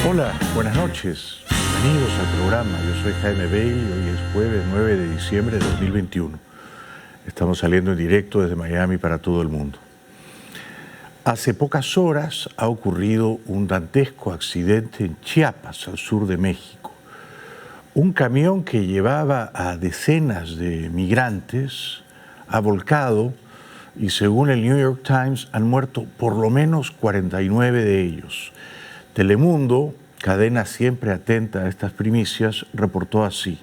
Hola, buenas noches. Bienvenidos al programa. Yo soy Jaime Bailey. Hoy es jueves 9 de diciembre de 2021. Estamos saliendo en directo desde Miami para todo el mundo. Hace pocas horas ha ocurrido un dantesco accidente en Chiapas, al sur de México. Un camión que llevaba a decenas de migrantes ha volcado y según el New York Times han muerto por lo menos 49 de ellos. Telemundo, cadena siempre atenta a estas primicias, reportó así.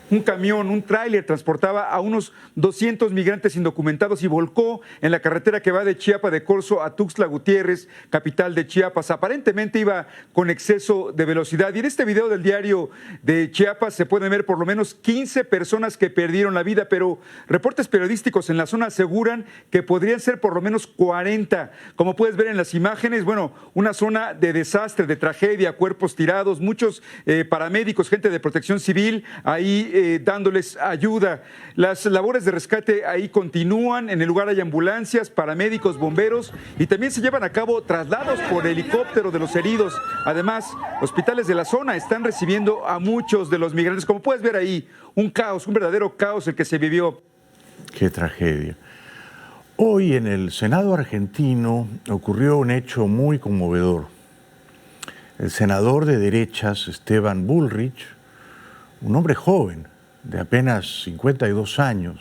Un camión, un tráiler, transportaba a unos 200 migrantes indocumentados y volcó en la carretera que va de Chiapa de Corzo a Tuxtla Gutiérrez, capital de Chiapas. Aparentemente iba con exceso de velocidad. Y en este video del diario de Chiapas se pueden ver por lo menos 15 personas que perdieron la vida, pero reportes periodísticos en la zona aseguran que podrían ser por lo menos 40. Como puedes ver en las imágenes, bueno, una zona de desastre, de tragedia, cuerpos tirados, muchos paramédicos, gente de protección civil ahí dándoles ayuda. Las labores de rescate ahí continúan. En el lugar hay ambulancias, paramédicos, bomberos y también se llevan a cabo traslados por helicóptero de los heridos. Además, hospitales de la zona están recibiendo a muchos de los migrantes. Como puedes ver ahí, un caos, un verdadero caos el que se vivió. Qué tragedia. Hoy en el Senado argentino ocurrió un hecho muy conmovedor. El senador de derechas, Esteban Bullrich, un hombre joven, de apenas 52 años,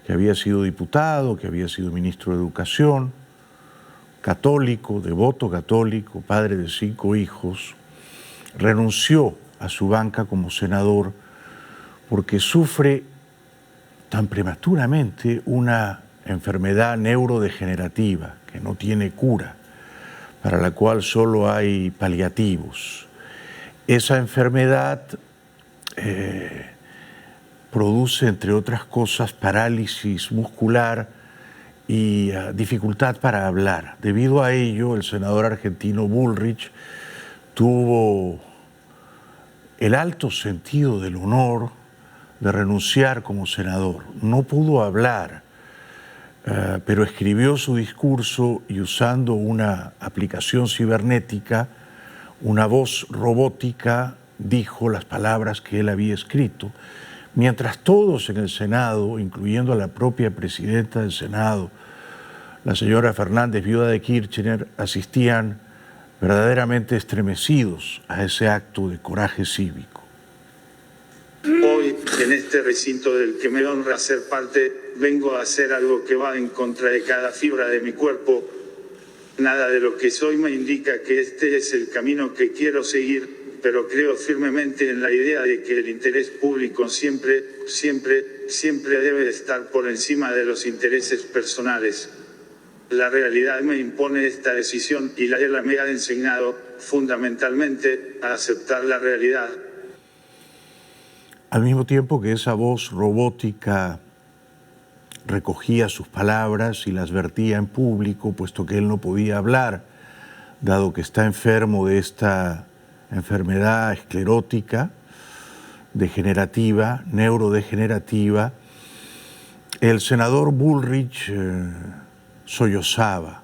que había sido diputado, que había sido ministro de Educación, católico, devoto católico, padre de 5 hijos, renunció a su banca como senador porque sufre tan prematuramente una enfermedad neurodegenerativa que no tiene cura, para la cual solo hay paliativos. Esa enfermedad produce, entre otras cosas, parálisis muscular y dificultad para hablar. Debido a ello, el senador argentino Bullrich tuvo el alto sentido del honor de renunciar como senador. No pudo hablar, pero escribió su discurso y usando una aplicación cibernética, una voz robótica, dijo las palabras que él había escrito, mientras todos en el Senado, incluyendo a la propia presidenta del Senado, la señora Fernández, viuda de Kirchner, asistían verdaderamente estremecidos a ese acto de coraje cívico. Hoy, en este recinto del que me honra ser parte, vengo a hacer algo que va en contra de cada fibra de mi cuerpo. Nada de lo que soy me indica que este es el camino que quiero seguir, pero creo firmemente en la idea de que el interés público siempre debe estar por encima de los intereses personales. La realidad me impone esta decisión y la me ha enseñado, fundamentalmente, a aceptar la realidad. Al mismo tiempo que esa voz robótica recogía sus palabras y las vertía en público, puesto que él no podía hablar, dado que está enfermo de esta enfermedad esclerótica, degenerativa, neurodegenerativa, el senador Bullrich sollozaba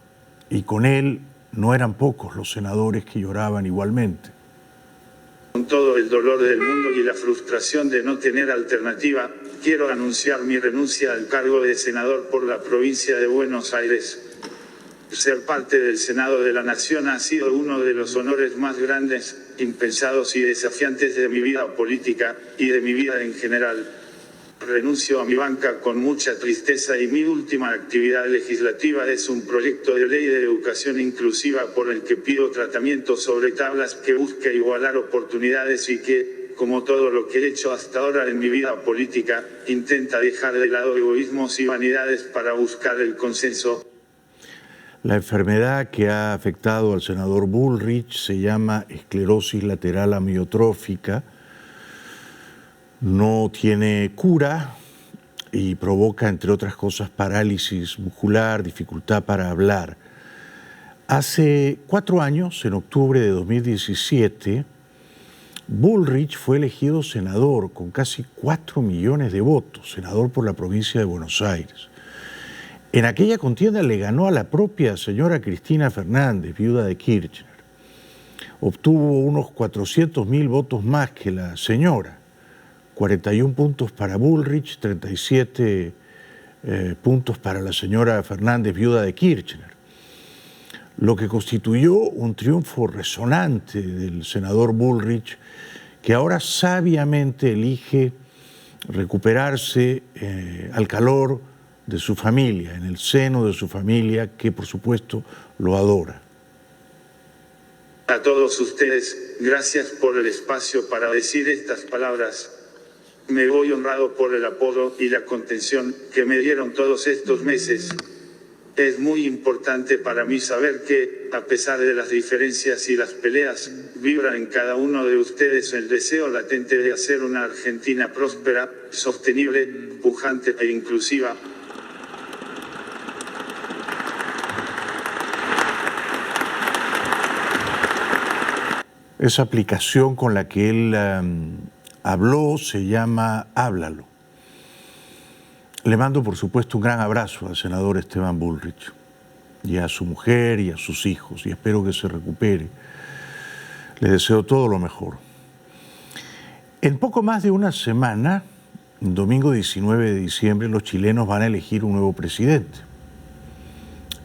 y con él no eran pocos los senadores que lloraban igualmente. Con todo el dolor del mundo y la frustración de no tener alternativa, quiero anunciar mi renuncia al cargo de senador por la provincia de Buenos Aires. Ser parte del Senado de la Nación ha sido uno de los honores más grandes, impensados y desafiantes de mi vida política y de mi vida en general. Renuncio a mi banca con mucha tristeza y mi última actividad legislativa es un proyecto de ley de educación inclusiva por el que pido tratamiento sobre tablas que busque igualar oportunidades y que, como todo lo que he hecho hasta ahora en mi vida política, intenta dejar de lado egoísmos y vanidades para buscar el consenso. La enfermedad que ha afectado al senador Bullrich se llama esclerosis lateral amiotrófica. No tiene cura y provoca, entre otras cosas, parálisis muscular, dificultad para hablar. Hace 4 años, en octubre de 2017, Bullrich fue elegido senador con casi 4 millones de votos, senador por la provincia de Buenos Aires. En aquella contienda le ganó a la propia señora Cristina Fernández, viuda de Kirchner. obtuvo unos 400.000 votos más que la señora. 41 puntos para Bullrich, 37 puntos para la señora Fernández, viuda de Kirchner, lo que constituyó un triunfo resonante del senador Bullrich, que ahora sabiamente elige recuperarse al calor de su familia, en el seno de su familia, que por supuesto lo adora. A todos ustedes, gracias por el espacio para decir estas palabras. Me voy honrado por el apodo y la contención que me dieron todos estos meses. Es muy importante para mí saber que, a pesar de las diferencias y las peleas, vibra en cada uno de ustedes el deseo latente de hacer una Argentina próspera, sostenible, pujante e inclusiva. Esa aplicación con la que él habló se llama Háblalo. Le mando, por supuesto, un gran abrazo al senador Esteban Bullrich y a su mujer y a sus hijos, y espero que se recupere. Le deseo todo lo mejor. En poco más de una semana, domingo 19 de diciembre, los chilenos van a elegir un nuevo presidente.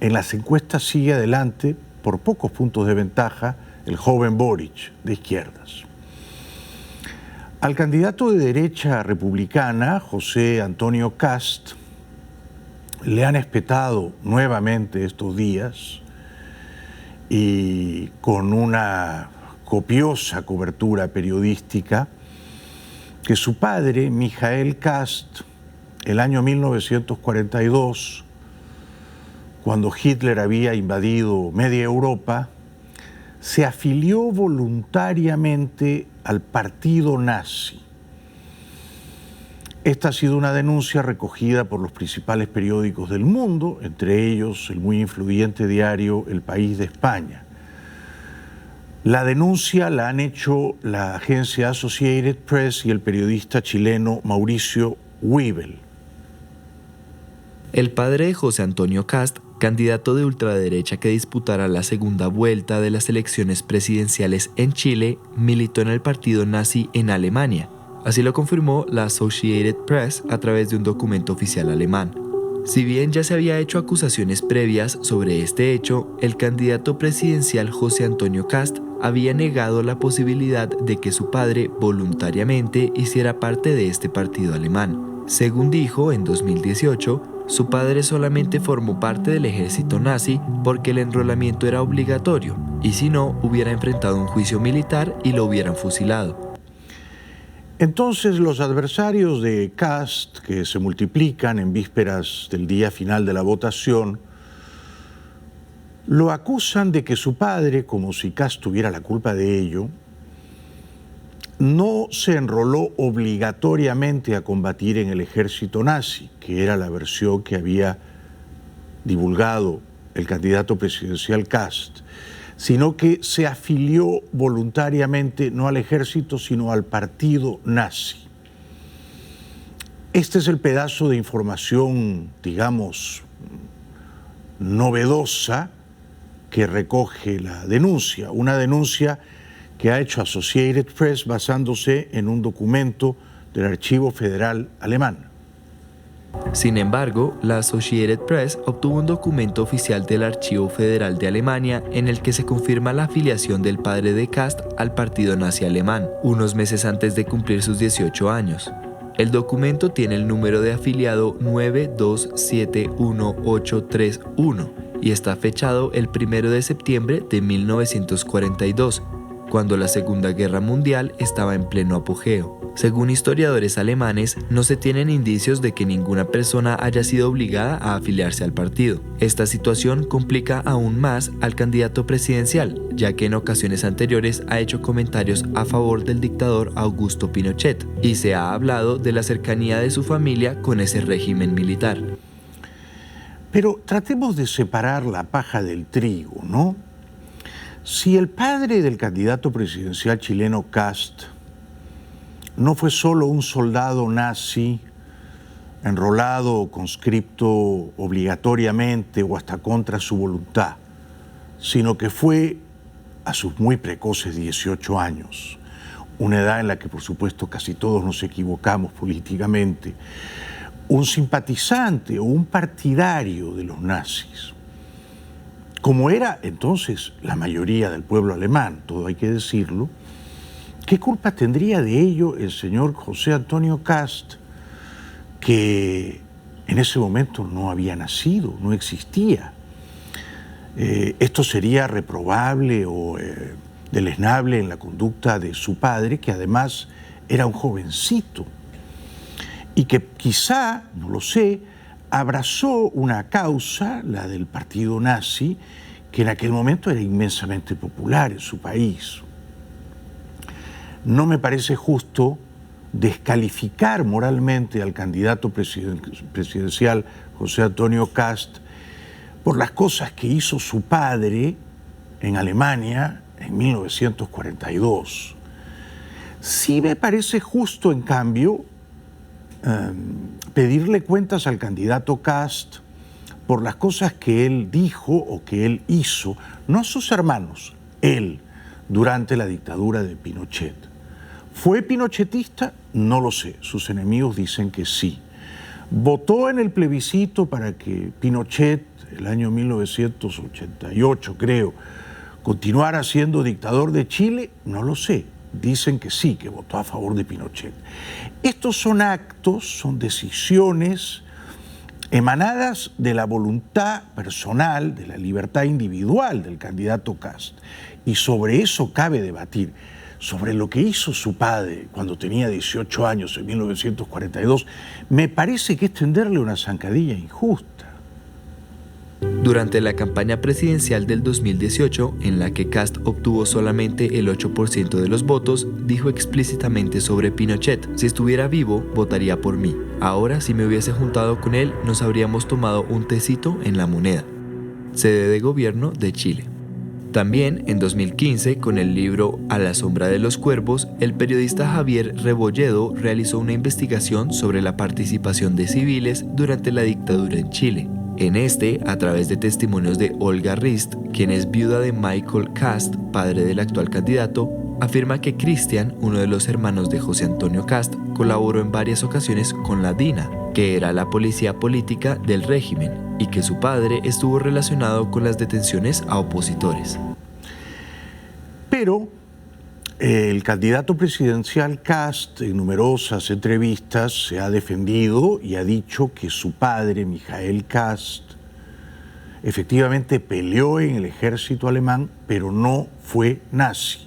En las encuestas sigue adelante, por pocos puntos de ventaja, el joven Boric, de izquierdas. Al candidato de derecha republicana, José Antonio Kast, le han espetado nuevamente estos días y con una copiosa cobertura periodística que su padre, Mijael Kast, el año 1942, cuando Hitler había invadido media Europa, se afilió voluntariamente al partido nazi. Esta ha sido una denuncia recogida por los principales periódicos del mundo, entre ellos el muy influyente diario El País de España. La denuncia la han hecho la agencia Associated Press y el periodista chileno Mauricio Weibel. El padre de José Antonio Kast, candidato de ultraderecha que disputará la segunda vuelta de las elecciones presidenciales en Chile, militó en el partido nazi en Alemania. Así lo confirmó la Associated Press a través de un documento oficial alemán. Si bien ya se había hecho acusaciones previas sobre este hecho, el candidato presidencial José Antonio Kast había negado la posibilidad de que su padre voluntariamente hiciera parte de este partido alemán. Según dijo en 2018, su padre solamente formó parte del ejército nazi porque el enrolamiento era obligatorio, y si no, hubiera enfrentado un juicio militar y lo hubieran fusilado. Entonces los adversarios de Kast, que se multiplican en vísperas del día final de la votación, lo acusan de que su padre, como si Kast tuviera la culpa de ello, no se enroló obligatoriamente a combatir en el ejército nazi, que era la versión que había divulgado el candidato presidencial Kast, sino que se afilió voluntariamente no al ejército, sino al partido nazi. Este es el pedazo de información, digamos, novedosa que recoge la denuncia, una denuncia que ha hecho Associated Press basándose en un documento del Archivo Federal Alemán. Sin embargo, la Associated Press obtuvo un documento oficial del Archivo Federal de Alemania en el que se confirma la afiliación del padre de Kast al partido nazi alemán, unos meses antes de cumplir sus 18 años. El documento tiene el número de afiliado 9271831 y está fechado el 1 de septiembre de 1942, cuando la Segunda Guerra Mundial estaba en pleno apogeo. Según historiadores alemanes, no se tienen indicios de que ninguna persona haya sido obligada a afiliarse al partido. Esta situación complica aún más al candidato presidencial, ya que en ocasiones anteriores ha hecho comentarios a favor del dictador Augusto Pinochet, y se ha hablado de la cercanía de su familia con ese régimen militar. Pero tratemos de separar la paja del trigo, ¿no? Si el padre del candidato presidencial chileno Kast no fue solo un soldado nazi enrolado o conscripto obligatoriamente o hasta contra su voluntad, sino que fue a sus muy precoces 18 años, una edad en la que por supuesto casi todos nos equivocamos políticamente, un simpatizante o un partidario de los nazis, como era entonces la mayoría del pueblo alemán, todo hay que decirlo, ¿qué culpa tendría de ello el señor José Antonio Kast, que en ese momento no había nacido, no existía? Esto sería reprobable o deleznable en la conducta de su padre, que además era un jovencito y que quizá, no lo sé, abrazó una causa, la del partido nazi, que en aquel momento era inmensamente popular en su país. No me parece justo descalificar moralmente al candidato presidencial José Antonio Kast por las cosas que hizo su padre en Alemania en 1942. Sí me parece justo, en cambio, pedirle cuentas al candidato Kast por las cosas que él dijo o que él hizo, no a sus hermanos, él, durante la dictadura de Pinochet. ¿Fue pinochetista? No lo sé, sus enemigos dicen que sí. ¿Votó en el plebiscito para que Pinochet, el año 1988 creo, continuara siendo dictador de Chile? No lo sé. Dicen que sí, que votó a favor de Pinochet. Estos son actos, son decisiones emanadas de la voluntad personal, de la libertad individual del candidato Kast. Y sobre eso cabe debatir. Sobre lo que hizo su padre cuando tenía 18 años en 1942, me parece que es tenderle una zancadilla injusta. Durante la campaña presidencial del 2018, en la que Kast obtuvo solamente el 8% de los votos, dijo explícitamente sobre Pinochet: si estuviera vivo, votaría por mí. Ahora, si me hubiese juntado con él, nos habríamos tomado un tecito en La Moneda, sede de gobierno de Chile. También, en 2015, con el libro A la sombra de los cuervos, el periodista Javier Rebolledo realizó una investigación sobre la participación de civiles durante la dictadura en Chile. En este, a través de testimonios de Olga Rist, quien es viuda de Michael Kast, padre del actual candidato, afirma que Christian, uno de los hermanos de José Antonio Kast, colaboró en varias ocasiones con la DINA, que era la policía política del régimen, y que su padre estuvo relacionado con las detenciones a opositores. Pero el candidato presidencial Kast, en numerosas entrevistas, se ha defendido y ha dicho que su padre, Michael Kast, efectivamente peleó en el ejército alemán, pero no fue nazi.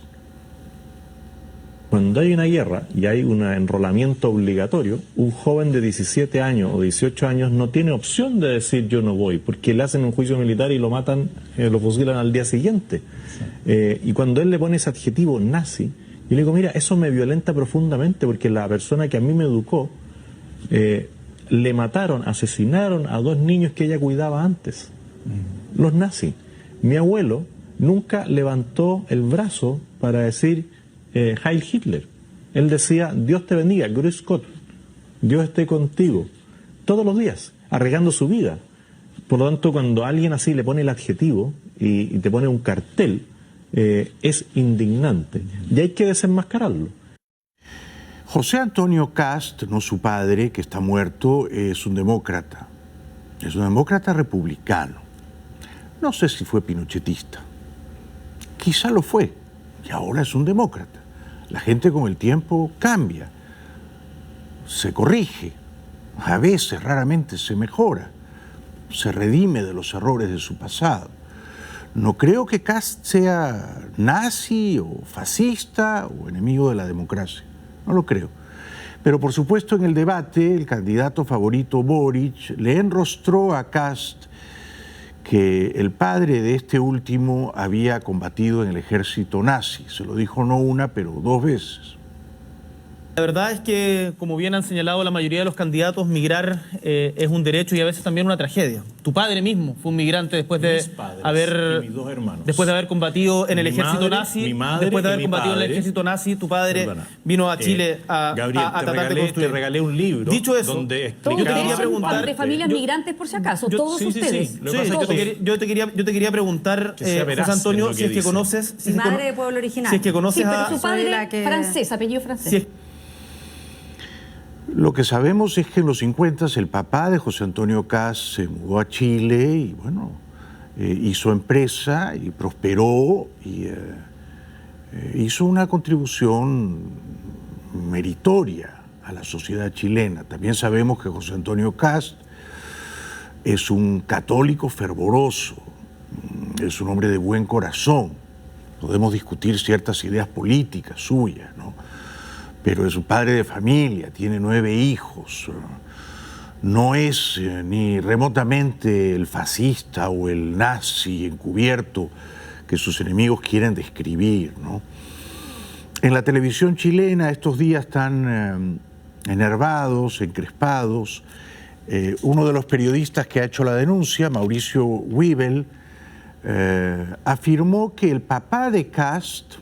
Cuando hay una guerra y hay un enrolamiento obligatorio, un joven de 17 años o 18 años no tiene opción de decir yo no voy, porque le hacen un juicio militar y lo matan, lo fusilan al día siguiente. Y cuando él le pone ese adjetivo nazi, yo le digo, mira, eso me violenta profundamente, porque la persona que a mí me educó, le mataron, asesinaron a 2 niños que ella cuidaba antes, los nazis. Mi abuelo nunca levantó el brazo para decir Heil Hitler. Él decía, Dios te bendiga, Grüß Gott, Dios esté contigo, todos los días, arriesgando su vida. Por lo tanto, cuando alguien así le pone el adjetivo y te pone un cartel, es indignante y hay que desenmascararlo. José Antonio Kast, no su padre, que está muerto, es un demócrata republicano. No sé si fue pinochetista, quizá lo fue, y ahora es un demócrata. La gente con el tiempo cambia, se corrige, a veces, raramente se mejora, se redime de los errores de su pasado. No creo que Kast sea nazi o fascista o enemigo de la democracia, no lo creo. Pero por supuesto en el debate el candidato favorito Boric le enrostró a Kast que el padre de este último había combatido en el ejército nazi. Se lo dijo no una, pero 2 veces. La verdad es que, como bien han señalado la mayoría de los candidatos, migrar es un derecho y a veces también una tragedia. Tu padre mismo fue un migrante después de mis dos hermanos. después de haber combatido en el ejército nazi. Mi madre después de y haber mi combatido en el padre. ejército nazi, tu padre Perdona. vino a Chile Gabriel, a tratar de construir. te regalé un libro. Dicho eso, donde Todos yo te ustedes quería son preguntar de familias migrantes, por si acaso, todos sí, sí, ustedes. sí. Lo que pasa es que yo te quería preguntar, que sea veraz José Antonio, en lo que si es que dice. conoces... Mi madre de pueblo original. Si es que conoces sí, pero a... su padre francés, apellido francés. Si es- Lo que sabemos es que en los 50 el papá de José Antonio Kast se mudó a Chile y bueno, hizo empresa y prosperó y hizo una contribución meritoria a la sociedad chilena. También sabemos que José Antonio Kast es un católico fervoroso, es un hombre de buen corazón. Podemos discutir ciertas ideas políticas suyas, ¿no? Pero es un padre de familia, tiene 9 hijos. No es ni remotamente el fascista o el nazi encubierto que sus enemigos quieren describir, ¿no? En la televisión chilena estos días están enervados, encrespados. Uno de los periodistas que ha hecho la denuncia, Mauricio Weibel, afirmó que el papá de Kast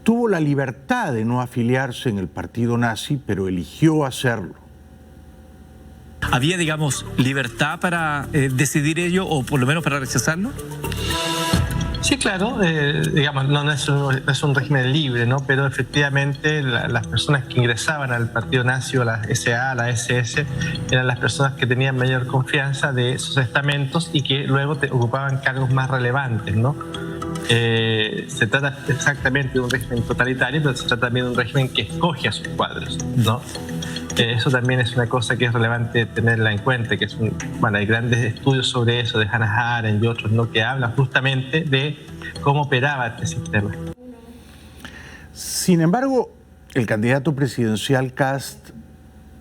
tuvo la libertad de no afiliarse en el partido nazi, pero eligió hacerlo. ¿Había, digamos, libertad para decidir ello o por lo menos para rechazarlo? Sí, claro, digamos, no es un régimen libre, ¿no? Pero efectivamente las personas que ingresaban al partido nazi o la SA, la SS, eran las personas que tenían mayor confianza de sus estamentos y que luego ocupaban cargos más relevantes, ¿no? Se trata exactamente de un régimen totalitario, pero se trata también de un régimen que escoge a sus cuadros, ¿no? Eso también es una cosa que es relevante tenerla en cuenta, que hay grandes estudios sobre eso de Hannah Arendt y otros, ¿no? Que hablan justamente de cómo operaba este sistema. Sin embargo, el candidato presidencial Kast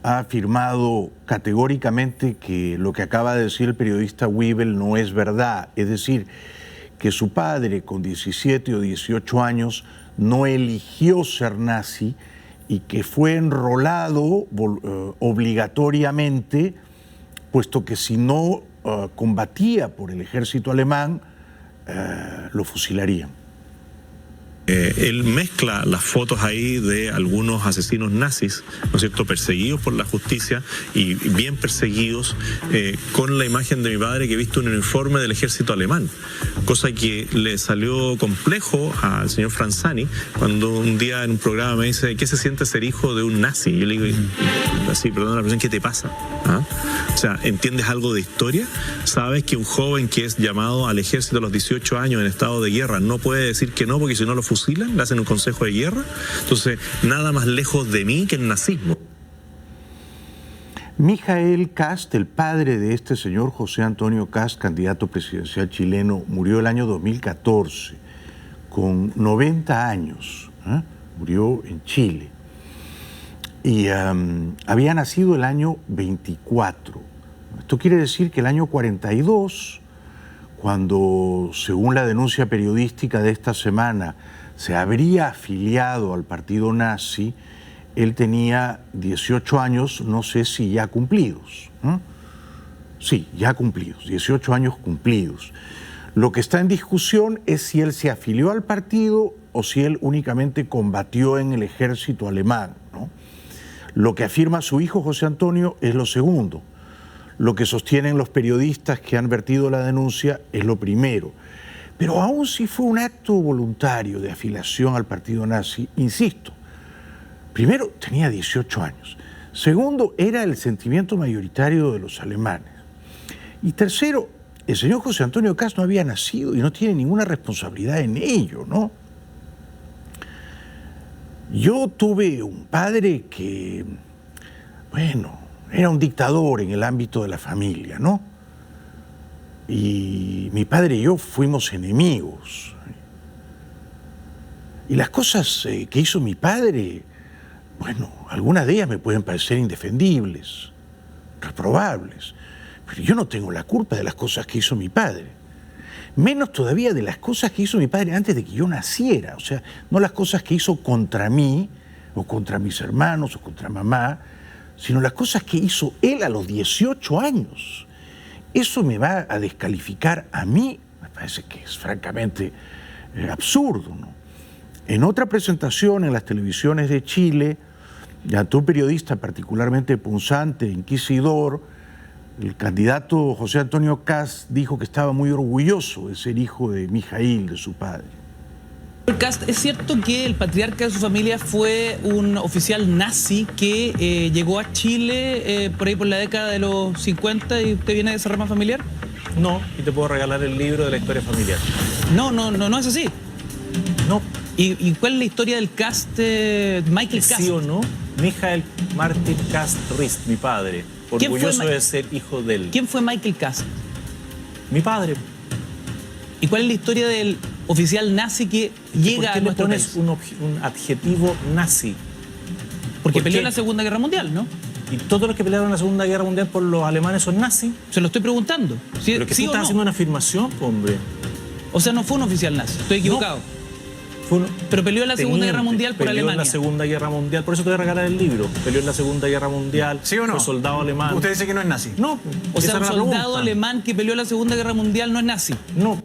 ha afirmado categóricamente que lo que acaba de decir el periodista Weibel no es verdad, es decir, que su padre con 17 o 18 años no eligió ser nazi y que fue enrolado obligatoriamente, puesto que si no combatía por el ejército alemán, lo fusilarían. Él mezcla las fotos ahí de algunos asesinos nazis, ¿no es cierto?, perseguidos por la justicia y bien perseguidos, con la imagen de mi padre que he visto en un uniforme del ejército alemán, cosa que le salió complejo al señor Franzani cuando un día en un programa me dice: ¿qué se siente ser hijo de un nazi? Y yo le digo, así, perdón la expresión, ¿qué te pasa? ¿Ah? O sea, ¿entiendes algo de historia? ¿Sabes que un joven que es llamado al ejército a los 18 años en estado de guerra no puede decir que no porque si no lo fusilan, le hacen un consejo de guerra? Entonces, nada más lejos de mí que el nazismo. Mijael Kast, el padre de este señor José Antonio Kast, candidato presidencial chileno, murió el año 2014, con 90 años. Murió en Chile. Y había nacido el año 24. Esto quiere decir que el año 42, cuando, según la denuncia periodística de esta semana, se habría afiliado al partido nazi, él tenía 18 años, no sé si ya cumplidos. Sí, ya cumplidos, 18 años cumplidos. Lo que está en discusión es si él se afilió al partido o si él únicamente combatió en el ejército alemán, ¿no? Lo que afirma su hijo José Antonio es lo segundo. Lo que sostienen los periodistas que han vertido la denuncia es lo primero. Pero aun si fue un acto voluntario de afiliación al partido nazi, insisto, primero, tenía 18 años. Segundo, era el sentimiento mayoritario de los alemanes. Y tercero, el señor José Antonio Kast no había nacido y no tiene ninguna responsabilidad en ello, ¿no? Yo tuve un padre que, bueno, era un dictador en el ámbito de la familia, ¿no? Y mi padre y yo fuimos enemigos. Y las cosas que hizo mi padre, bueno, algunas de ellas me pueden parecer indefendibles, reprobables, pero yo no tengo la culpa de las cosas que hizo mi padre. Menos todavía de las cosas que hizo mi padre antes de que yo naciera, o sea, no las cosas que hizo contra mí o contra mis hermanos, o contra mamá, sino las cosas que hizo él a los 18 años. Eso me va a descalificar a mí, me parece que es francamente absurdo, ¿no? En otra presentación en las televisiones de Chile, ante un periodista particularmente punzante, inquisidor, el candidato José Antonio Kast dijo que estaba muy orgulloso de ser hijo de Mijaíl, de su padre. Kast, ¿es cierto que el patriarca de su familia fue un oficial nazi que llegó a Chile por ahí por la década de los 50 y usted viene de esa rama familiar? No, y te puedo regalar el libro de la historia familiar. No es así. No. ¿Y cuál es la historia del Kast, Michael Kast? ¿Sí o no? Mijaíl Martin Kast Rist, mi padre. Orgulloso de ser hijo de él. ¿Quién fue Michael Kast? Mi padre. ¿Y cuál es la historia del oficial nazi que llega a nuestro país? ¿Por qué le pones un adjetivo nazi? Porque peleó en la Segunda Guerra Mundial, ¿no? ¿Y todos los que pelearon en la Segunda Guerra Mundial por los alemanes son nazis? Se lo estoy preguntando. Pero que ¿sí tú estás haciendo una afirmación, hombre. O sea, no fue un oficial nazi, estoy equivocado. No. Pero peleó en la Segunda Guerra Mundial por Alemania. Peleó en la Segunda Guerra Mundial, por eso te voy a regalar el libro. Peleó en la Segunda Guerra Mundial. ¿Sí o no? Fue soldado alemán. Usted dice que no es nazi. No. O sea, un soldado alemán que peleó en la Segunda Guerra Mundial no es nazi. No.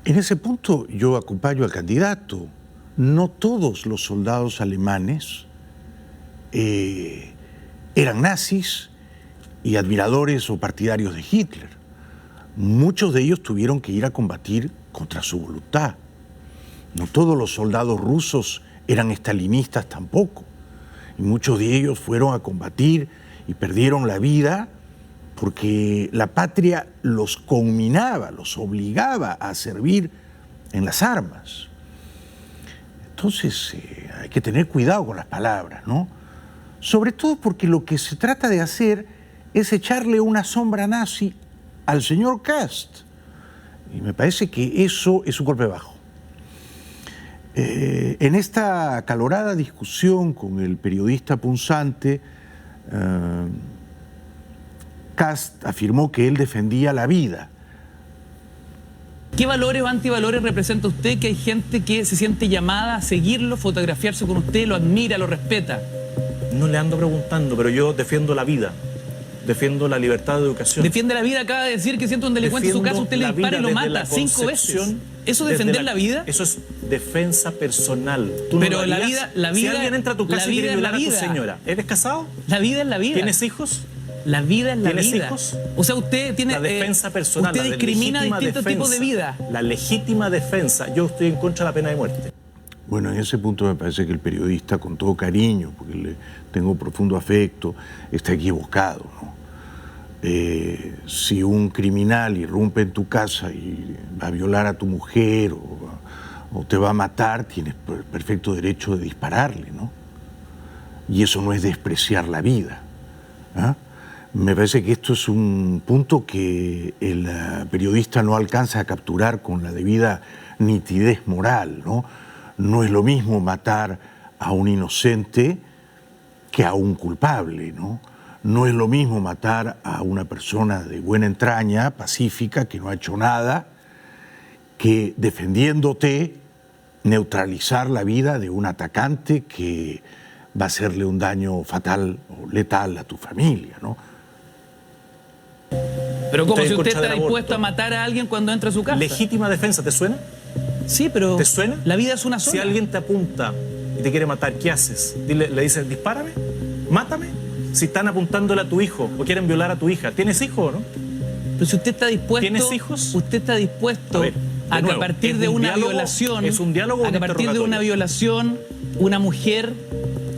En ese punto yo acompaño al candidato. No todos los soldados alemanes eran nazis y admiradores o partidarios de Hitler. Muchos de ellos tuvieron que ir a combatir contra su voluntad. No todos los soldados rusos eran estalinistas tampoco. Y muchos de ellos fueron a combatir y perdieron la vida porque la patria los conminaba, los obligaba a servir en las armas. Entonces hay que tener cuidado con las palabras, ¿no? Sobre todo porque lo que se trata de hacer es echarle una sombra nazi al señor Kast. Y me parece que eso es un golpe bajo. En esta acalorada discusión con el periodista punzante, Kast afirmó que él defendía la vida. ¿Qué valores o antivalores representa usted que hay gente que se siente llamada a seguirlo, fotografiarse con usted, lo admira, lo respeta? No le ando preguntando, pero yo defiendo la vida. Defiendo la libertad de educación. Defiende la vida, acaba de decir que siente un delincuente en su casa, usted le dispara y lo mata 5 veces. ¿Eso es defender la vida? Eso es defensa personal. ¿Tú pero no la vida... Si alguien entra a tu casa y quiere violar a tu señora, ¿eres casado? La vida es la vida. ¿Tienes hijos? La vida es la vida. ¿Tienes hijos? O sea, usted tiene... La defensa personal. Usted discrimina distintos tipos de vida. La legítima defensa. Yo estoy en contra de la pena de muerte. Bueno, en ese punto me parece que el periodista, con todo cariño, porque le tengo profundo afecto, está equivocado, ¿no? Si un criminal irrumpe en tu casa y va a violar a tu mujer o te va a matar, tienes perfecto derecho de dispararle, ¿no? Y eso no es despreciar la vida, ¿ah? Me parece que esto es un punto que el periodista no alcanza a capturar con la debida nitidez moral, ¿no? No es lo mismo matar a un inocente que a un culpable, ¿no? No es lo mismo matar a una persona de buena entraña, pacífica, que no ha hecho nada, que defendiéndote neutralizar la vida de un atacante que va a hacerle un daño fatal o letal a tu familia, ¿no? Pero ¿cómo si usted está dispuesto a matar a alguien cuando entra a su casa? Legítima defensa, ¿te suena? Sí, pero... ¿Te suena? La vida es una sola. Si alguien te apunta y te quiere matar, ¿qué haces? Le dices, dispárame, mátame. Si están apuntándole a tu hijo o quieren violar a tu hija, ¿tienes hijos o no? Pero si usted está dispuesto... ¿Tienes hijos? Usted está dispuesto a que a partir de una violación... ¿Es un diálogo o un a que a partir de una violación, una mujer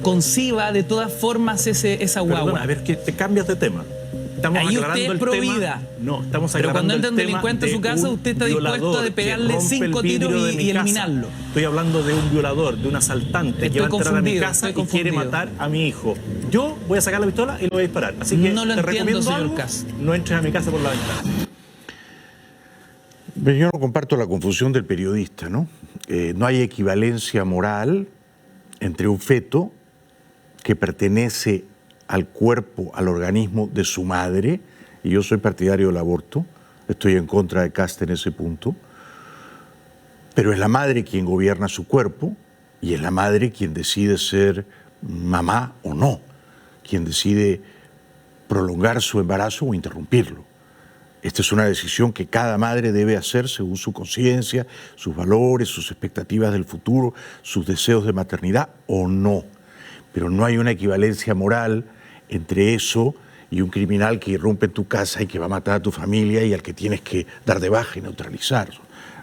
conciba de todas formas esa guagua. Perdona, a ver, que te cambias de tema. Estamos ahí aclarando usted es el pro tema. vida. No, estamos aclarando pero cuando entra el un delincuente a su casa, usted está dispuesto a pegarle 5 tiros y eliminarlo. Estoy hablando de un violador, de un asaltante que va a entrar a mi casa y quiere matar a mi hijo. Yo voy a sacar la pistola y lo voy a disparar. Así que no lo te entiendo, recomiendo señor algo, Kast. no entres a mi casa por la ventana. Yo no comparto la confusión del periodista, ¿no? No hay equivalencia moral entre un feto que pertenece al cuerpo, al organismo de su madre, y yo soy partidario del aborto, estoy en contra de Kast en ese punto, pero es la madre quien gobierna su cuerpo y es la madre quien decide ser mamá o no, quien decide prolongar su embarazo o interrumpirlo. Esta es una decisión que cada madre debe hacer según su conciencia, sus valores, sus expectativas del futuro, sus deseos de maternidad o no. Pero no hay una equivalencia moral entre eso y un criminal que irrumpe en tu casa y que va a matar a tu familia y al que tienes que dar de baja y neutralizar.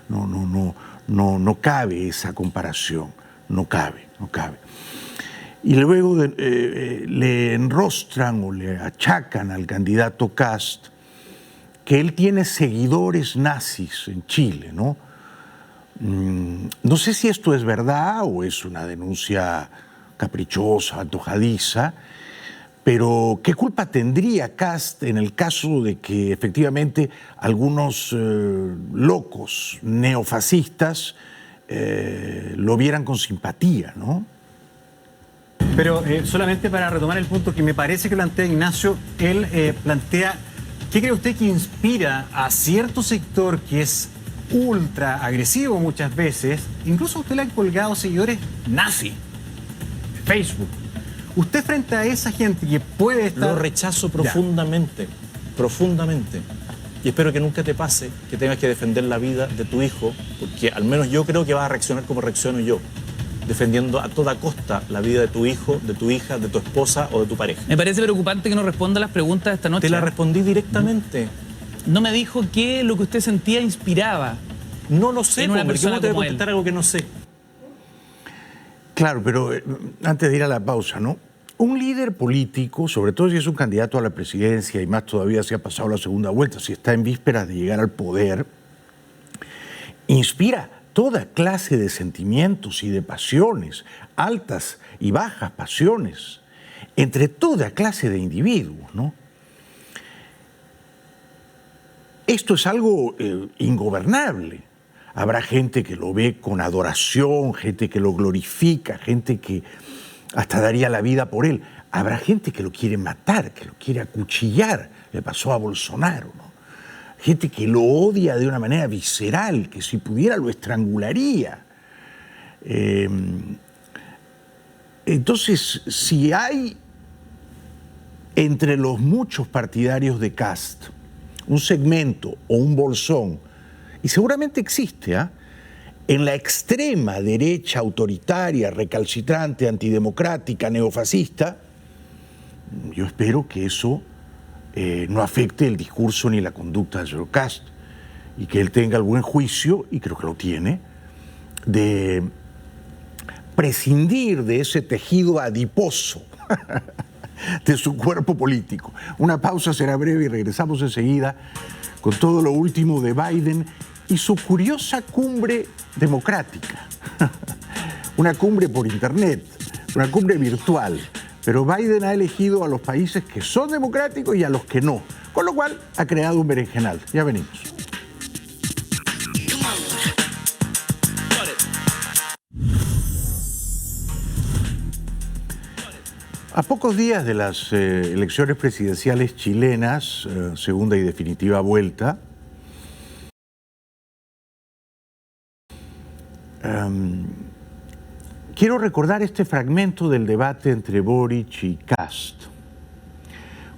No cabe esa comparación, no cabe. Y luego le enrostran o le achacan al candidato Kast que él tiene seguidores nazis en Chile, ¿no? No sé si esto es verdad o es una denuncia caprichosa, antojadiza, pero ¿qué culpa tendría Kast en el caso de que efectivamente algunos locos neofascistas lo vieran con simpatía, ¿no? Pero solamente para retomar el punto que me parece que plantea Ignacio, él plantea, ¿qué cree usted que inspira a cierto sector que es ultra agresivo muchas veces? Incluso a usted le han colgado seguidores nazi, Facebook. Usted frente a esa gente que puede estar... Lo rechazo profundamente, profundamente. Y espero que nunca te pase que tengas que defender la vida de tu hijo, porque al menos yo creo que vas a reaccionar como reacciono yo, defendiendo a toda costa la vida de tu hijo, de tu hija, de tu esposa o de tu pareja. Me parece preocupante que no responda las preguntas de esta noche. Te la respondí directamente. No me dijo que lo que usted sentía inspiraba. No lo sé, en una hombre, persona ¿cómo te voy como a contestar él? algo que no sé? Claro, pero antes de ir a la pausa, ¿no? Un líder político, sobre todo si es un candidato a la presidencia y más todavía si ha pasado la segunda vuelta, si está en vísperas de llegar al poder, inspira toda clase de sentimientos y de pasiones, altas y bajas pasiones, entre toda clase de individuos, ¿no? Esto es algo ingobernable. Habrá gente que lo ve con adoración, gente que lo glorifica, gente que hasta daría la vida por él. Habrá gente que lo quiere matar, que lo quiere acuchillar. Le pasó a Bolsonaro, ¿no? Gente que lo odia de una manera visceral, que si pudiera lo estrangularía. Entonces, si hay entre los muchos partidarios de Kast un segmento o un bolsón, y seguramente existe, en la extrema derecha autoritaria, recalcitrante, antidemocrática, neofascista, yo espero que eso no afecte el discurso ni la conducta del señor Kast y que él tenga el buen juicio, y creo que lo tiene, de prescindir de ese tejido adiposo de su cuerpo político. Una pausa será breve y regresamos enseguida con todo lo último de Biden y su curiosa cumbre democrática. Una cumbre por internet, una cumbre virtual. Pero Biden ha elegido a los países que son democráticos y a los que no, con lo cual ha creado un berenjenal. Ya venimos. A pocos días de las elecciones presidenciales chilenas, segunda y definitiva vuelta, quiero recordar este fragmento del debate entre Boric y Kast.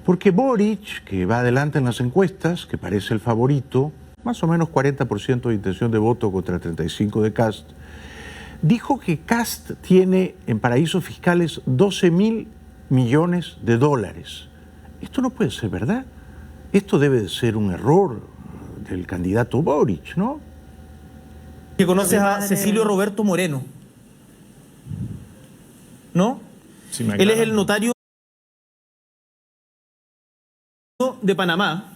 Porque Boric, que va adelante en las encuestas, que parece el favorito, más o menos 40% de intención de voto contra 35% de Kast, dijo que Kast tiene en paraísos fiscales 12.000 millones de dólares. Esto no puede ser verdad. Esto debe de ser un error del candidato Boric, ¿no? Que conoces a Cecilio Roberto Moreno, ¿no? Sí, me Él aclara. es el notario de Panamá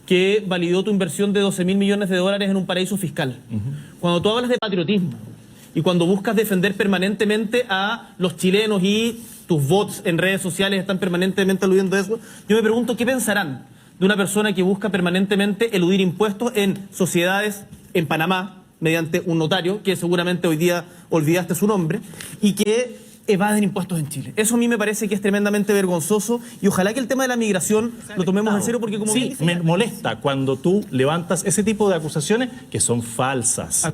que validó tu inversión de 12.000 millones de dólares en un paraíso fiscal. Cuando tú hablas de patriotismo y cuando buscas defender permanentemente a los chilenos y tus bots en redes sociales están permanentemente aludiendo a eso, yo me pregunto qué pensarán de una persona que busca permanentemente eludir impuestos en sociedades en Panamá mediante un notario, que seguramente hoy día olvidaste su nombre, y que evaden impuestos en Chile. Eso a mí me parece que es tremendamente vergonzoso y ojalá que el tema de la migración lo tomemos en serio porque como bien Sí, dice- me molesta cuando tú levantas ese tipo de acusaciones que son falsas.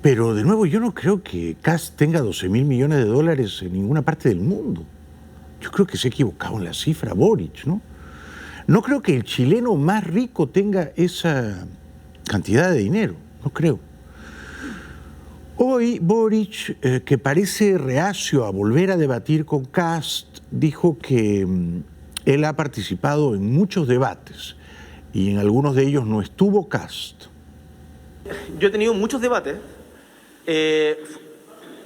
Pero de nuevo, yo no creo que Kast tenga 12.000 millones de dólares en ninguna parte del mundo. Yo creo que se ha equivocado en la cifra Boric, ¿no? No creo que el chileno más rico tenga esa cantidad de dinero, no creo. Hoy Boric, que parece reacio a volver a debatir con Kast, dijo que él ha participado en muchos debates y en algunos de ellos no estuvo Kast. Yo he tenido muchos debates.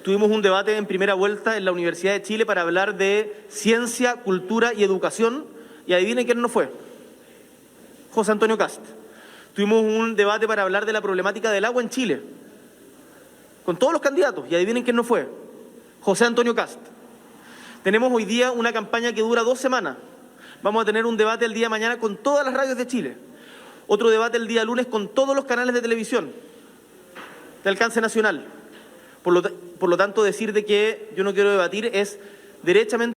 Tuvimos un debate en primera vuelta en la Universidad de Chile para hablar de ciencia, cultura y educación, y adivinen quién no fue. José Antonio Kast. Tuvimos un debate para hablar de la problemática del agua en Chile, con todos los candidatos, y adivinen quién no fue. José Antonio Kast. Tenemos hoy día una campaña que dura 2 semanas. Vamos a tener un debate el día de mañana con todas las radios de Chile. Otro debate el día lunes con todos los canales de televisión de alcance nacional. Por lo tanto, decir de que yo no quiero debatir es derechamente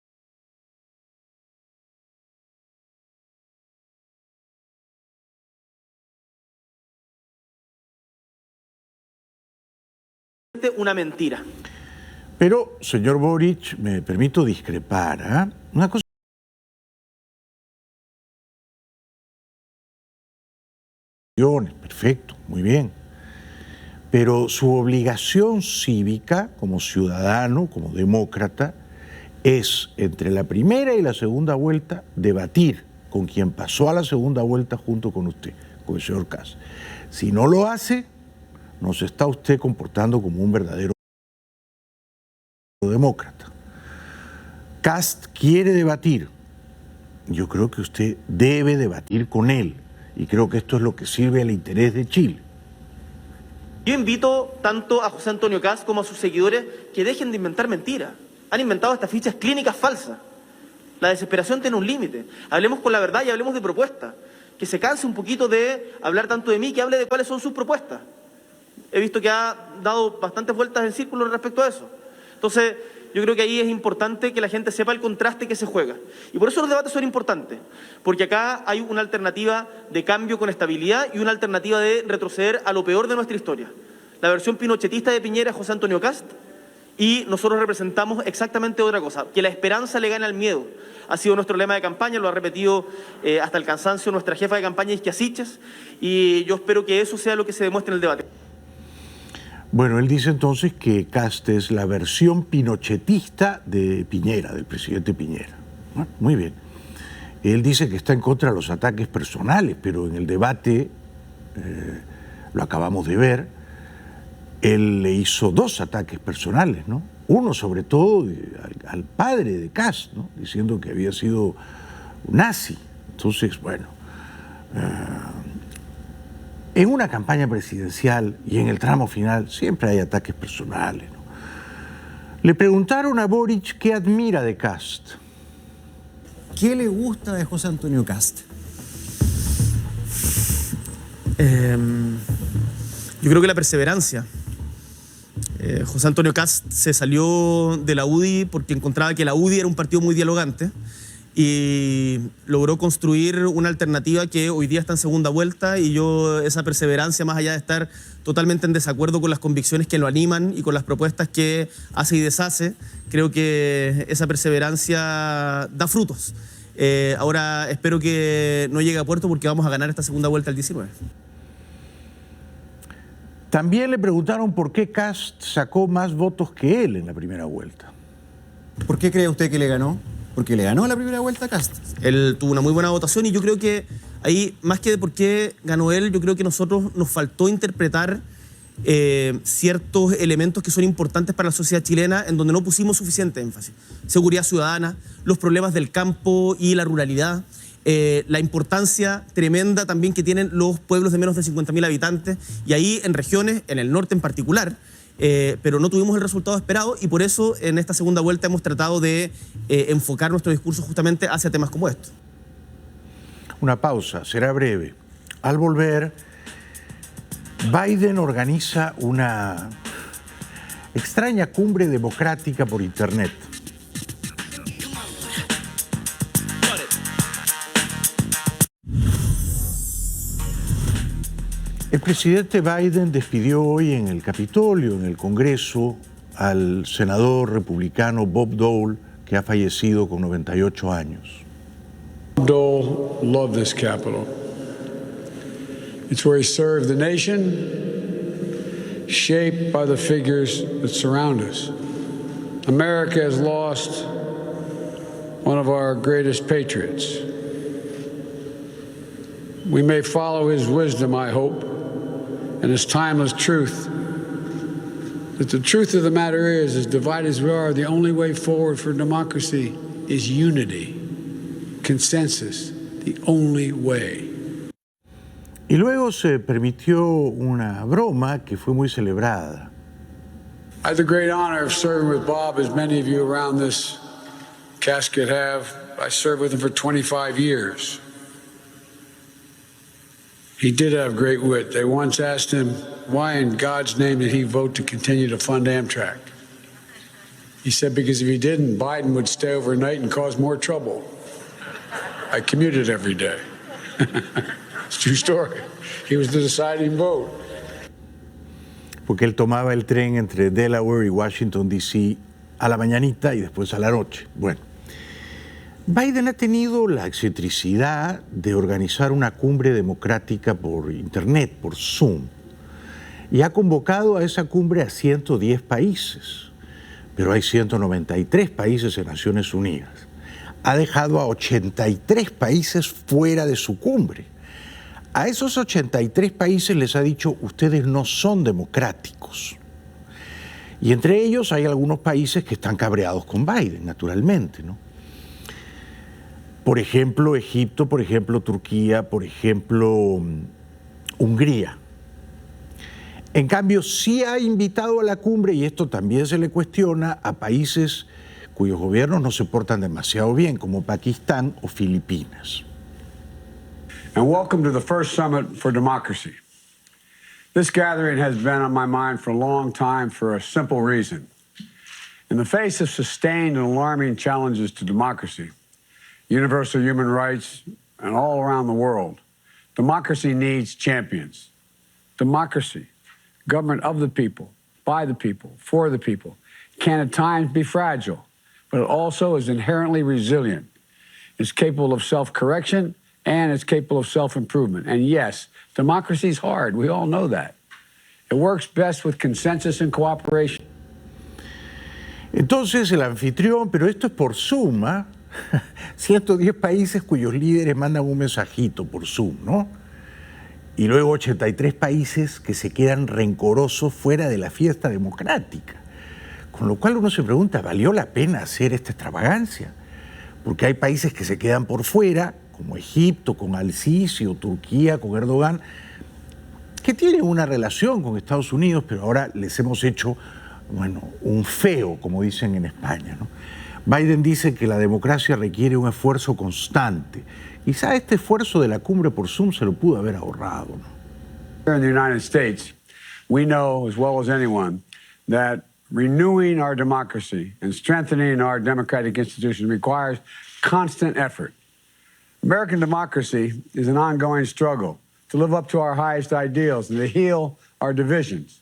una mentira. Pero, señor Boric, me permito discrepar, ¿eh? Una cosa. Perfecto, muy bien. Pero su obligación cívica, como ciudadano, como demócrata, es, entre la primera y la segunda vuelta, debatir con quien pasó a la segunda vuelta junto con usted, con el señor Kast. Si no lo hace, no se está usted comportando como un verdadero demócrata. Kast quiere debatir. Yo creo que usted debe debatir con él. Y creo que esto es lo que sirve al interés de Chile. Yo invito tanto a José Antonio Kast como a sus seguidores que dejen de inventar mentiras. Han inventado estas fichas clínicas falsas. La desesperación tiene un límite. Hablemos con la verdad y hablemos de propuestas. Que se canse un poquito de hablar tanto de mí, que hable de cuáles son sus propuestas. He visto que ha dado bastantes vueltas en círculo respecto a eso. Entonces, yo creo que ahí es importante que la gente sepa el contraste que se juega. Y por eso los debates son importantes. Porque acá hay una alternativa de cambio con estabilidad y una alternativa de retroceder a lo peor de nuestra historia. La versión pinochetista de Piñera es José Antonio Kast, y nosotros representamos exactamente otra cosa, que la esperanza le gane al miedo. Ha sido nuestro lema de campaña, lo ha repetido hasta el cansancio nuestra jefa de campaña, Isquia Siches, y yo espero que eso sea lo que se demuestre en el debate. Bueno, él dice entonces que Kast es la versión pinochetista de Piñera, del presidente Piñera. Bueno, muy bien. Él dice que está en contra de los ataques personales, pero en el debate, lo acabamos de ver, él le hizo 2 ataques personales, ¿no? Uno sobre todo al padre de Kast, ¿no? Diciendo que había sido un nazi. Entonces, bueno, en una campaña presidencial y en el tramo final siempre hay ataques personales, ¿no? Le preguntaron a Boric qué admira de Kast. ¿Qué le gusta de José Antonio Kast? Yo creo que la perseverancia. José Antonio Kast se salió de la UDI porque encontraba que la UDI era un partido muy dialogante y logró construir una alternativa que hoy día está en segunda vuelta, y yo esa perseverancia, más allá de estar totalmente en desacuerdo con las convicciones que lo animan y con las propuestas que hace y deshace, creo que esa perseverancia da frutos. Ahora espero que no llegue a puerto porque vamos a ganar esta segunda vuelta el 19. También le preguntaron por qué Kast sacó más votos que él en la primera vuelta. ¿Por qué cree usted que le ganó? Porque le ganó la primera vuelta a Kast. Él tuvo una muy buena votación y yo creo que ahí, más que de por qué ganó él, yo creo que nosotros nos faltó interpretar ciertos elementos que son importantes para la sociedad chilena en donde no pusimos suficiente énfasis. Seguridad ciudadana, los problemas del campo y la ruralidad, la importancia tremenda también que tienen los pueblos de menos de 50.000 habitantes, y ahí en regiones, en el norte en particular, pero no tuvimos el resultado esperado, y por eso en esta segunda vuelta hemos tratado de enfocar nuestro discurso justamente hacia temas como estos. Una pausa, será breve. Al volver, Biden organiza una extraña cumbre democrática por internet. El presidente Biden despidió hoy en el Capitolio, en el Congreso, al senador republicano Bob Dole, que ha fallecido con 98 años. Dole loved this Capitol. It's where he served the nation, shaped by the figures that surround us. America has lost one of our greatest patriots. We may follow his wisdom, I hope, and his timeless truth. But the truth of the matter is, as divided as we are, the only way forward for democracy is unity, consensus, the only way. Y luego se permitió una broma que fue muy celebrada. I had the great honor of serving with Bob, as many of you around this casket have. I served with him for 25 years. He did have great wit. They once asked him, why in God's name did he vote to continue to fund Amtrak? He said, because if he didn't, Biden would stay overnight and cause more trouble. I commuted every day. It's a true story. He was the deciding vote. Porque él tomaba el tren entre Delaware y Washington, D.C. a la mañanita y después a la noche. Bueno, Biden ha tenido la excentricidad de organizar una cumbre democrática por Internet, por Zoom, y ha convocado a esa cumbre a 110 países, pero hay 193 países en Naciones Unidas. Ha dejado a 83 países fuera de su cumbre. A esos 83 países les ha dicho, ustedes no son democráticos. Y entre ellos hay algunos países que están cabreados con Biden, naturalmente, ¿no? Por ejemplo, Egipto, por ejemplo, Turquía, por ejemplo, Hungría. En cambio, sí ha invitado a la cumbre, y esto también se le cuestiona, a países cuyos gobiernos no se portan demasiado bien, como Pakistán o Filipinas. And welcome to the first Summit for Democracy. This gathering has been on my mind for a long time for a simple reason. In the face of sustained and alarming challenges to democracy, universal human rights, and all around the world, democracy needs champions. Democracy, government of the people, by the people, for the people, can at times be fragile, but it also is inherently resilient. It's capable of self-correction, and it's capable of self-improvement. And yes, democracy is hard. We all know that. It works best with consensus and cooperation. Entonces el anfitrión, pero esto es por Zoom, ¿eh? 110 países cuyos líderes mandan un mensajito por Zoom, ¿no? Y luego 83 países que se quedan rencorosos fuera de la fiesta democrática. Con lo cual uno se pregunta, ¿valió la pena hacer esta extravagancia? Porque hay países que se quedan por fuera, como Egipto con Al-Sisi o Turquía con Erdogan, que tienen una relación con Estados Unidos, pero ahora les hemos hecho, bueno, un feo, como dicen en España, ¿no? Biden dice que la democracia requiere un esfuerzo constante. Quizá este esfuerzo de la cumbre por Zoom se lo pudo haber ahorrado, ¿no? Here in the United States, we know as well as anyone that renewing our democracy and strengthening our democratic institutions requires constant effort. American democracy is an ongoing struggle to live up to our highest ideals and to heal our divisions,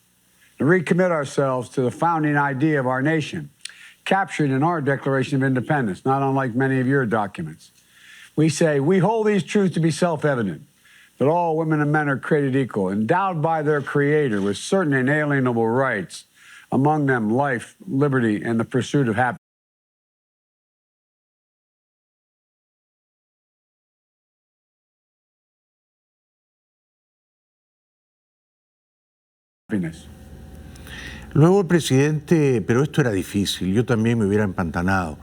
to recommit ourselves to the founding idea of our nation, captured in our Declaration of Independence, not unlike many of your documents. We say, we hold these truths to be self-evident, that all women and men are created equal, endowed by their Creator with certain inalienable rights, among them life, liberty, and the pursuit of happiness. Luego el presidente, pero esto era difícil, yo también me hubiera empantanado,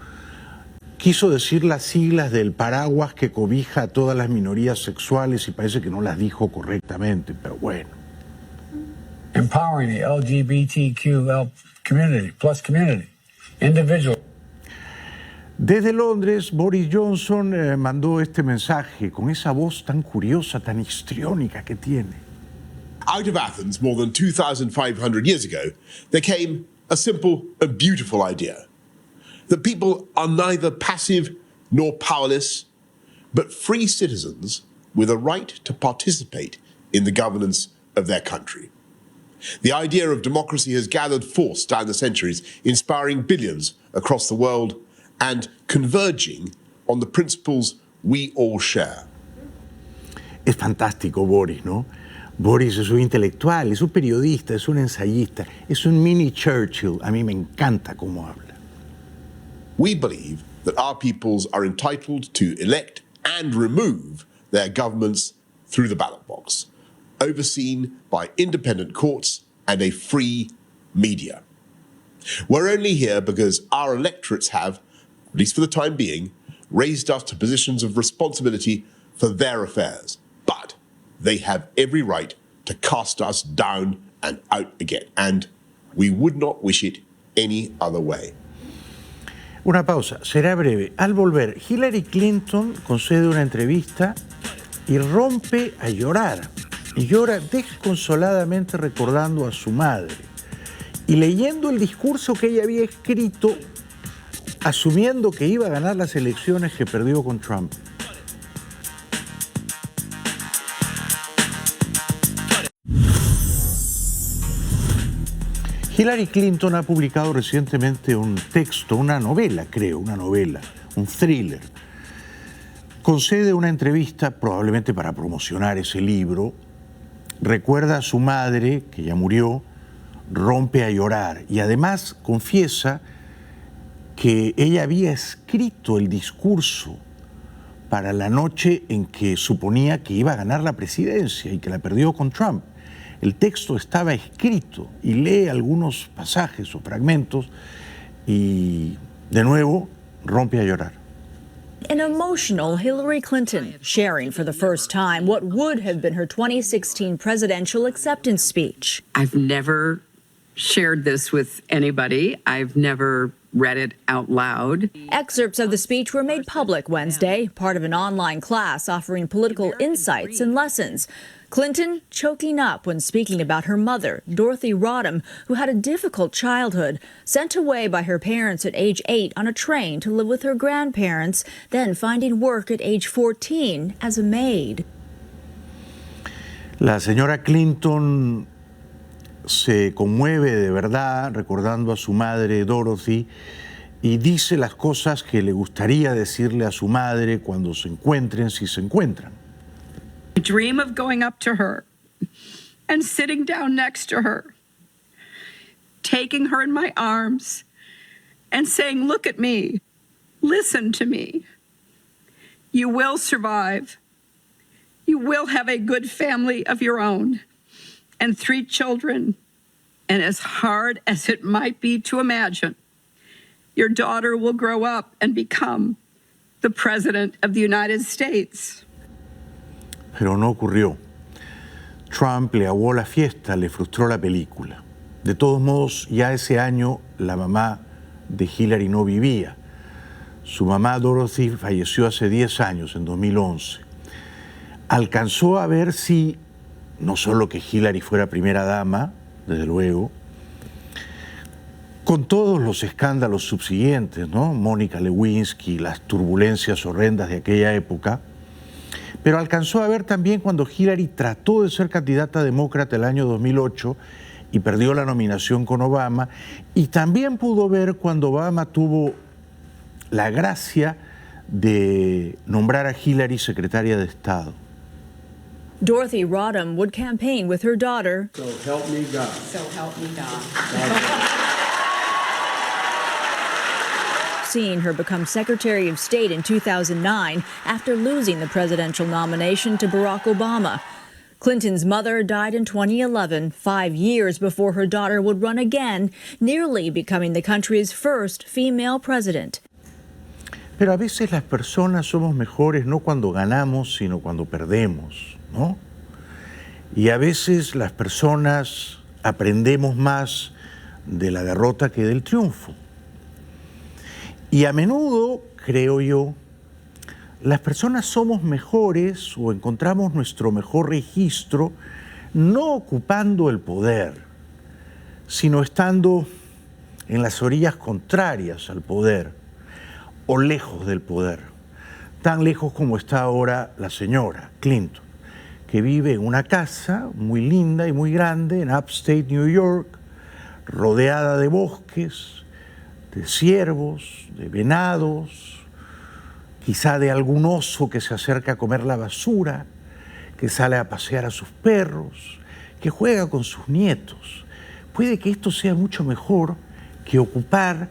quiso decir las siglas del paraguas que cobija a todas las minorías sexuales y parece que no las dijo correctamente, pero bueno. Empowering the LGBTQ community, plus community, individual. Desde Londres, Boris Johnson mandó este mensaje con esa voz tan curiosa, tan histriónica que tiene. Out of Athens, more than 2,500 years ago, there came a simple and beautiful idea. That people are neither passive nor powerless, but free citizens with a right to participate in the governance of their country. The idea of democracy has gathered force down the centuries, inspiring billions across the world and converging on the principles we all share. Es fantástico Boris, ¿no? Boris es un intelectual, es un periodista, es un ensayista, es un mini Churchill. A mí me encanta cómo habla. We believe that our peoples are entitled to elect and remove their governments through the ballot box, overseen by independent courts and a free media. We're only here because our electorates have, at least for the time being, raised us to positions of responsibility for their affairs. But they have every right to cast us down and out again, and we would not wish it any other way. Una pausa, será breve. Al volver, Hillary Clinton concede una entrevista y rompe a llorar. Y llora desconsoladamente recordando a su madre y leyendo el discurso que ella había escrito asumiendo que iba a ganar las elecciones que perdió con Trump. Hillary Clinton ha publicado recientemente un texto, una novela, un thriller. Concede una entrevista, probablemente para promocionar ese libro, recuerda a su madre, que ya murió, rompe a llorar y además confiesa que ella había escrito el discurso para la noche en que suponía que iba a ganar la presidencia y que la perdió con Trump. El texto estaba escrito y lee algunos pasajes o fragmentos y de nuevo rompe a llorar. An emotional Hillary Clinton sharing for the first time what would have been her 2016 presidential acceptance speech. I've never shared this with anybody. I've never read it out loud. Excerpts of the speech were made public Wednesday, part of an online class offering political insights and lessons. Clinton choking up when speaking about her mother, Dorothy Rodham, who had a difficult childhood, sent away by her parents at age 8 on a train to live with her grandparents, then finding work at age 14 as a maid. La señora Clinton se conmueve de verdad recordando a su madre Dorothy y dice las cosas que le gustaría decirle a su madre cuando se encuentren, si se encuentran. I dream of going up to her and sitting down next to her, taking her in my arms and saying, "Look at me, listen to me. You will survive. You will have a good family of your own and 3 children. And as hard as it might be to imagine, your daughter will grow up and become the President of the United States." Pero no ocurrió. Trump le aguó la fiesta, le frustró la película. De todos modos, ya ese año la mamá de Hillary no vivía. Su mamá Dorothy falleció hace 10 años, en 2011. Alcanzó a ver si, no solo que Hillary fuera primera dama, desde luego, con todos los escándalos subsiguientes, ¿no? Mónica Lewinsky, las turbulencias horrendas de aquella época, pero alcanzó a ver también cuando Hillary trató de ser candidata demócrata el año 2008 y perdió la nominación con Obama, y también pudo ver cuando Obama tuvo la gracia de nombrar a Hillary secretaria de Estado. Dorothy Rodham would campaign with her daughter. So help me God. So help me God. Seeing her become Secretary of State in 2009 after losing the presidential nomination to Barack Obama. Clinton's mother died in 2011, 5 years before her daughter would run again, nearly becoming the country's first female president. Pero a veces las personas somos mejores no cuando ganamos, sino cuando perdemos, ¿no? Y a veces las personas aprendemos más de la derrota que del triunfo. Y a menudo, creo yo, las personas somos mejores o encontramos nuestro mejor registro no ocupando el poder, sino estando en las orillas contrarias al poder o lejos del poder, tan lejos como está ahora la señora Clinton, que vive en una casa muy linda y muy grande en Upstate New York, rodeada de bosques, de ciervos, de venados, quizá de algún oso que se acerca a comer la basura, que sale a pasear a sus perros, que juega con sus nietos. Puede que esto sea mucho mejor que ocupar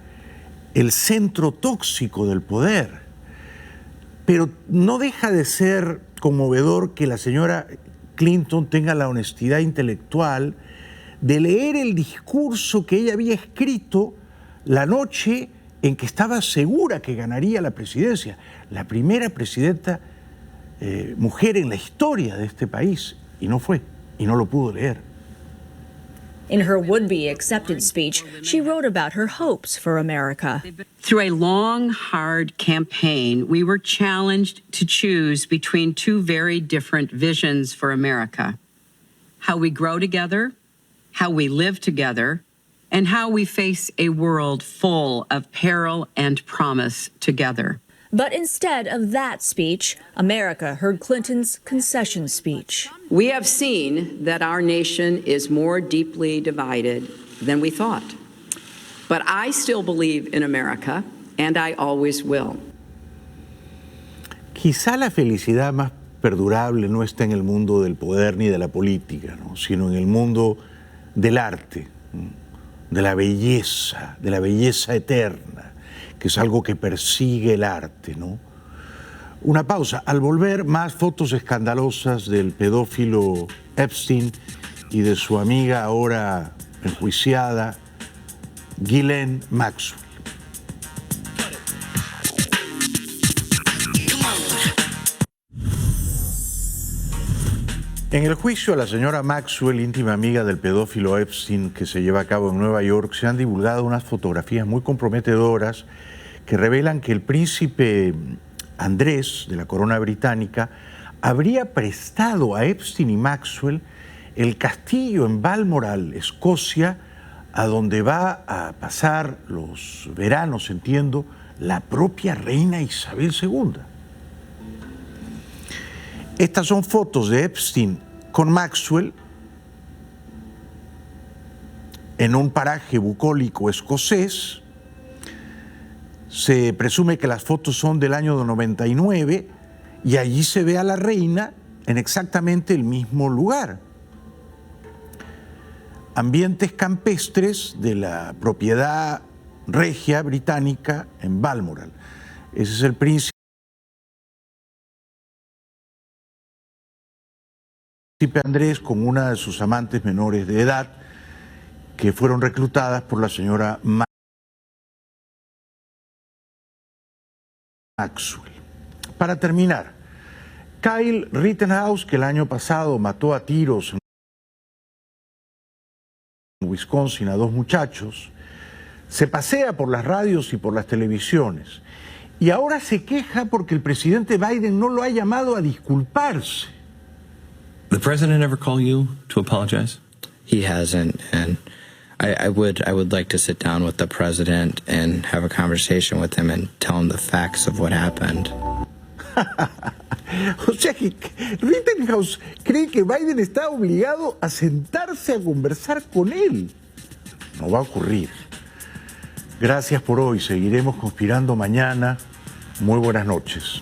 el centro tóxico del poder. Pero no deja de ser conmovedor que la señora Clinton tenga la honestidad intelectual de leer el discurso que ella había escrito la noche en que estaba segura que ganaría la presidencia. La primera presidenta mujer en la historia de este país, y no fue, y no lo pudo leer. In her would-be acceptance speech, she wrote about her hopes for America. Through a long, hard campaign, we were challenged to choose between two very different visions for America: how we grow together, how we live together, and how we face a world full of peril and promise together. But instead of that speech, America heard Clinton's concession speech. We have seen that our nation is more deeply divided than we thought. But I still believe in America, and I always will. Quizá la felicidad más perdurable no está en el mundo del poder ni de la política, ¿no?, sino en el mundo del arte, de la belleza eterna, que es algo que persigue el arte, ¿no? Una pausa. Al volver, más fotos escandalosas del pedófilo Epstein y de su amiga ahora enjuiciada, Ghislaine Maxwell. En el juicio a la señora Maxwell, íntima amiga del pedófilo Epstein, que se lleva a cabo en Nueva York, se han divulgado unas fotografías muy comprometedoras que revelan que el príncipe Andrés, de la corona británica, habría prestado a Epstein y Maxwell el castillo en Balmoral, Escocia, a donde va a pasar los veranos, entiendo, la propia reina Isabel II. Estas son fotos de Epstein con Maxwell en un paraje bucólico escocés. Se presume que las fotos son del año 99 y allí se ve a la reina en exactamente el mismo lugar. Ambientes campestres de la propiedad regia británica en Balmoral. Ese es el príncipe Andrés con una de sus amantes menores de edad que fueron reclutadas por la señora Maxwell. Para terminar, Kyle Rittenhouse, que el año pasado mató a tiros en Wisconsin a 2 muchachos, se pasea por las radios y por las televisiones y ahora se queja porque el presidente Biden no lo ha llamado a disculparse. The president ever call you to apologize? He hasn't, and I would like to sit down with the president and have a conversation with him and tell him the facts of what happened. O sea que Rittenhouse cree que Biden está obligado a sentarse a conversar con él. No va a ocurrir. Gracias por hoy. Seguiremos conspirando mañana. Muy buenas noches.